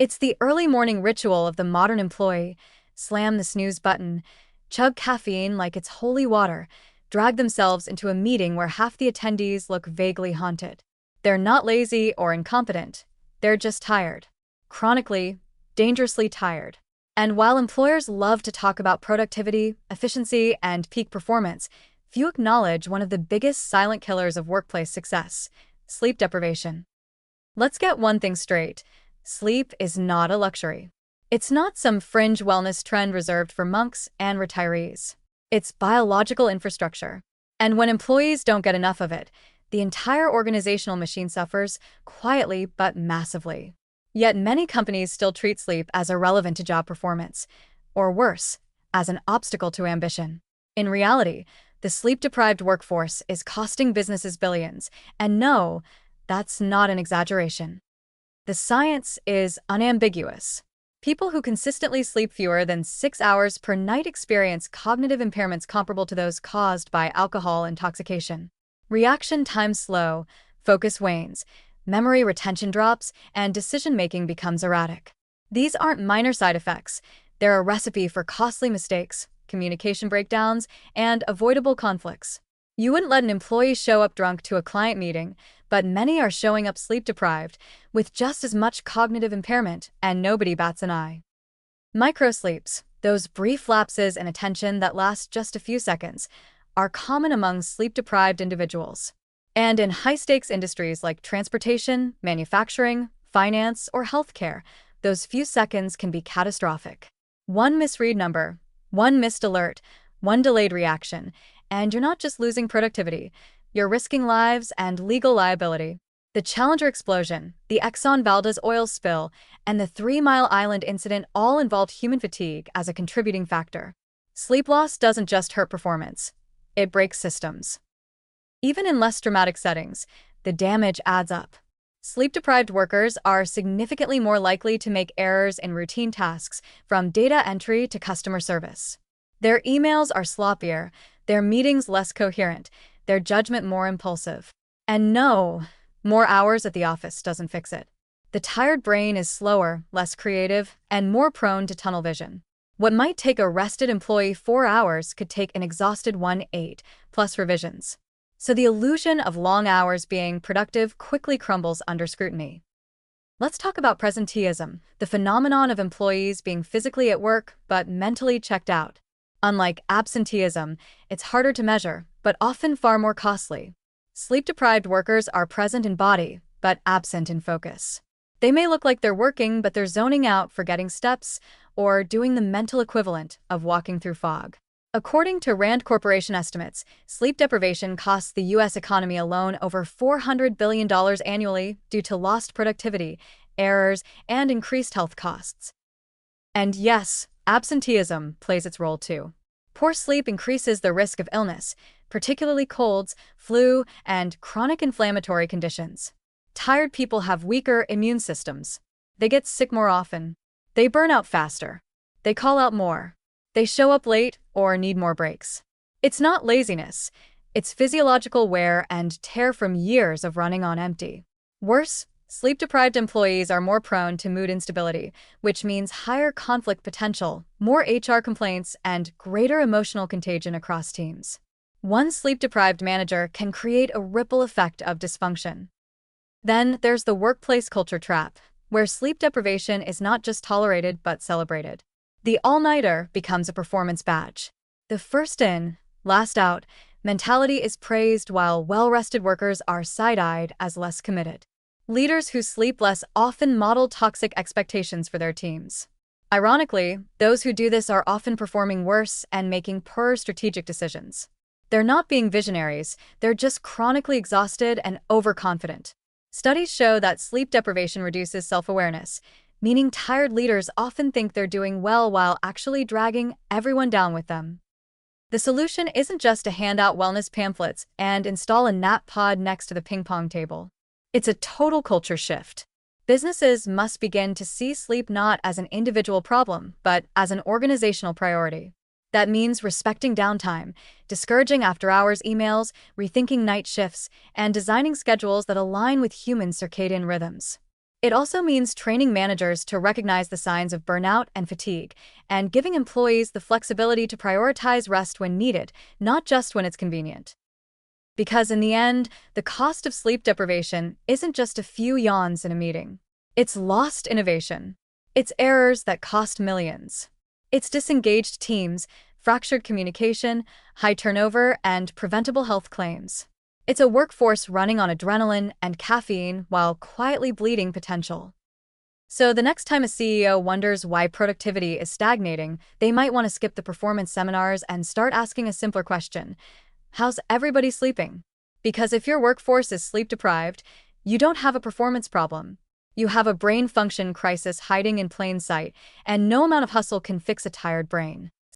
It's the early morning ritual of the modern employee. Slam the snooze button, chug caffeine like it's holy water, drag themselves into a meeting where half the attendees look vaguely haunted. They're not lazy or incompetent. They're just tired. Chronically, dangerously tired. And while employers love to talk about productivity, efficiency, and peak performance, few acknowledge one of the biggest silent killers of workplace success: sleep deprivation. Let's get one thing straight. Sleep is not a luxury. It's not some fringe wellness trend reserved for monks and retirees. It's biological infrastructure. And when employees don't get enough of it, the entire organizational machine suffers, quietly but massively. Yet many companies still treat sleep as irrelevant to job performance, or worse, as an obstacle to ambition. In reality, the sleep-deprived workforce is costing businesses billions, and no, that's not an exaggeration. The science is unambiguous. People who consistently sleep fewer than 6 hours per night experience cognitive impairments comparable to those caused by alcohol intoxication. Reaction time slow, focus wanes, memory retention drops, and decision-making becomes erratic. These aren't minor side effects. They're a recipe for costly mistakes, communication breakdowns, and avoidable conflicts. You wouldn't let an employee show up drunk to a client meeting, but many are showing up sleep-deprived, with just as much cognitive impairment, and nobody bats an eye. Microsleeps, those brief lapses in attention that last just a few seconds, are common among sleep-deprived individuals. And in high-stakes industries like transportation, manufacturing, finance, or healthcare, those few seconds can be catastrophic. One misread number, one missed alert, one delayed reaction, and you're not just losing productivity, you're risking lives and legal liability. The Challenger explosion, the Exxon Valdez oil spill, and the 3 Mile Island incident all involved human fatigue as a contributing factor. Sleep loss doesn't just hurt performance, it breaks systems. Even in less dramatic settings, the damage adds up. Sleep-deprived workers are significantly more likely to make errors in routine tasks, from data entry to customer service. Their emails are sloppier, their meetings less coherent, their judgment more impulsive. And no, more hours at the office doesn't fix it. The tired brain is slower, less creative, and more prone to tunnel vision. What might take a rested employee 4 hours could take an exhausted one 8, plus revisions. So the illusion of long hours being productive quickly crumbles under scrutiny. Let's talk about presenteeism, the phenomenon of employees being physically at work but mentally checked out. Unlike absenteeism, it's harder to measure, but often far more costly. Sleep-deprived workers are present in body, but absent in focus. They may look like they're working, but they're zoning out, forgetting steps, or doing the mental equivalent of walking through fog. According to Rand Corporation estimates, sleep deprivation costs the U.S. economy alone over $400 billion annually due to lost productivity, errors, and increased health costs. And yes, absenteeism plays its role too. Poor sleep increases the risk of illness, particularly colds, flu, and chronic inflammatory conditions. Tired people have weaker immune systems. They get sick more often. They burn out faster. They call out more. They show up late or need more breaks. It's not laziness. It's physiological wear and tear from years of running on empty. Worse, sleep-deprived employees are more prone to mood instability, which means higher conflict potential, more HR complaints, and greater emotional contagion across teams. One sleep-deprived manager can create a ripple effect of dysfunction. Then there's the workplace culture trap, where sleep deprivation is not just tolerated but celebrated. The all-nighter becomes a performance badge. The first in, last out mentality is praised while well-rested workers are side-eyed as less committed. Leaders who sleep less often model toxic expectations for their teams. Ironically, those who do this are often performing worse and making poorer strategic decisions. They're not being visionaries, they're just chronically exhausted and overconfident. Studies show that sleep deprivation reduces self-awareness, meaning tired leaders often think they're doing well while actually dragging everyone down with them. The solution isn't just to hand out wellness pamphlets and install a nap pod next to the ping pong table. It's a total culture shift. Businesses must begin to see sleep not as an individual problem, but as an organizational priority. That means respecting downtime, discouraging after-hours emails, rethinking night shifts, and designing schedules that align with human circadian rhythms. It also means training managers to recognize the signs of burnout and fatigue, and giving employees the flexibility to prioritize rest when needed, not just when it's convenient. Because in the end, the cost of sleep deprivation isn't just a few yawns in a meeting. It's lost innovation. It's errors that cost millions. It's disengaged teams, fractured communication, high turnover, and preventable health claims. It's a workforce running on adrenaline and caffeine while quietly bleeding potential. So the next time a CEO wonders why productivity is stagnating, they might want to skip the performance seminars and start asking a simpler question. How's everybody sleeping? Because if your workforce is sleep deprived, you don't have a performance problem. You have a brain function crisis hiding in plain sight, and no amount of hustle can fix a tired brain.